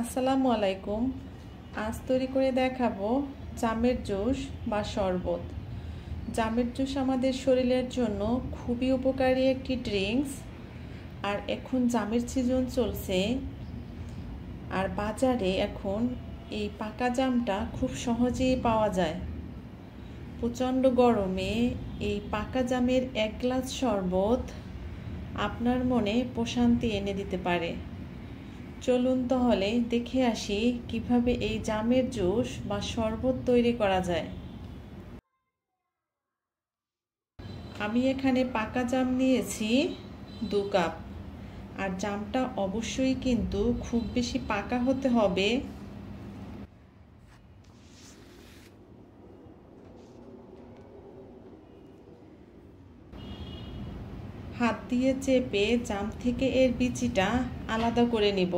আসসালামু আলাইকুম। আজ তৈরি করে দেখাবো জামের জুস বা শরবত। জামের জুস আমাদের শরীরের জন্য খুবই উপকারী একটি ড্রিঙ্কস। আর এখন জামের সিজন চলছে, আর বাজারে এখন এই পাকা জামটা খুব সহজেই পাওয়া যায়। প্রচণ্ড গরমে এই পাকা জামের এক গ্লাস শরবত আপনার মনে প্রশান্তি এনে দিতে পারে। চলুন তাহলে দেখে আসি কিভাবে এই জামের জুস বা শরবত তৈরি করা যায়। আমি এখানে পাকা জাম নিয়েছি 2 কাপ। আর জামটা অবশ্যই কিন্তু খুব বেশি পাকা হতে হবে। হাত দিয়ে চেপে জাম থেকে এর বিচিটা আলাদা করে নিব।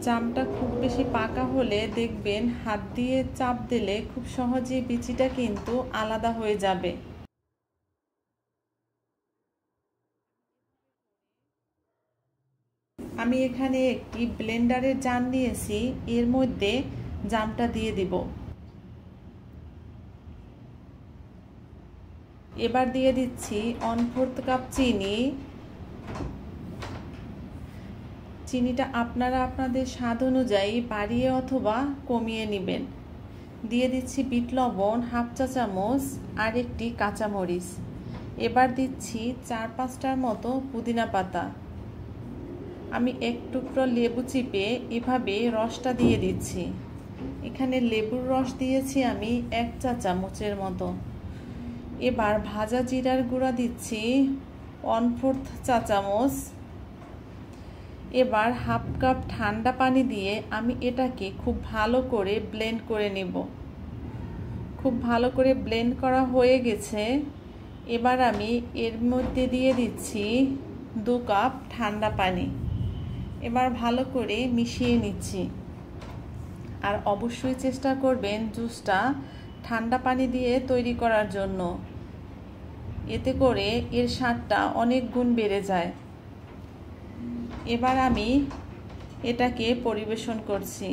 জামটা খুব বেশি পাকা হলে দেখবেন হাত দিয়ে চাপ দিলে খুব সহজেই বিচিটা কিন্তু আলাদা হয়ে যাবে। আমি এখানে একটি ব্লেন্ডারের জার নিয়েছি, এর মধ্যে জামটা দিয়ে দিব। এবার দিয়ে দিচ্ছি 1/4 কাপ চিনি। চিনিটা আপনারা আপনাদের স্বাদ অনুযায়ী বাড়িয়ে অথবা কমিয়ে নেবেন। দিয়ে দিচ্ছি বিট লবণ 1/2 চা চামচ আর একটি কাঁচামরিচ। এবার দিচ্ছি 4-5টার মতো পুদিনা পাতা। আমি এক টুকরো লেবু চিপে এভাবে রসটা দিয়ে দিচ্ছি। এখানে লেবুর রস দিয়েছি আমি 1 চা চামচের মতো। এবার ভাজা জিরার গুঁড়া দিচ্ছি 1/4 চা চামচ। এবার 1/2 কাপ ঠান্ডা পানি দিয়ে আমি এটাকে খুব ভালো করে ব্লেন্ড করে নেব। খুব ভালো করে ব্লেন্ড করা হয়ে গেছে। এবার আমি এর মধ্যে দিয়ে দিচ্ছি 2 কাপ ঠান্ডা পানি। এবার ভালো করে মিশিয়ে নিচ্ছি। আর অবশ্যই চেষ্টা করবেন জুসটা ঠান্ডা পানি দিয়ে তৈরি করার জন্য, এতে করে এর স্বাদটা অনেক গুণ বেড়ে যায়। এবার আমি এটাকে পরিবেশন করছি।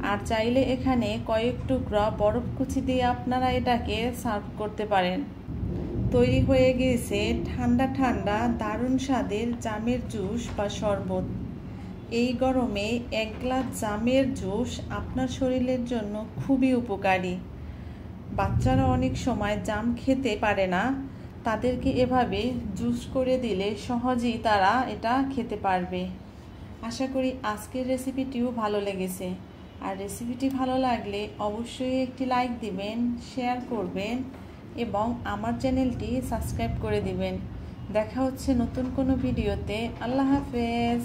আর চাইলে এখানে কয়েক টুকরা বরফ কুচি দিয়ে আপনারা এটাকে সার্ভ করতে পারেন। তৈরি হয়ে গিয়েছে ঠান্ডা ঠান্ডা দারুণ স্বাদের জামের জুস বা শরবত। এই গরমে 1 গ্লাস জামের জুস আপনার শরীরের জন্য খুবই উপকারী। বাচ্চারা অনেক সময় জাম খেতে পারে না, তাদেরকে এভাবে জুস করে দিলে সহজেই তারা এটা খেতে পারবে। আশা করি আজকের রেসিপিটিও ভালো লেগেছে। আর রেসিপিটি ভালো লাগলে অবশ্যই একটি লাইক দিবেন, শেয়ার করবেন এবং আমার চ্যানেলটি সাবস্ক্রাইব করে দিবেন। দেখা হচ্ছে নতুন কোনো ভিডিওতে। আল্লাহ হাফেজ।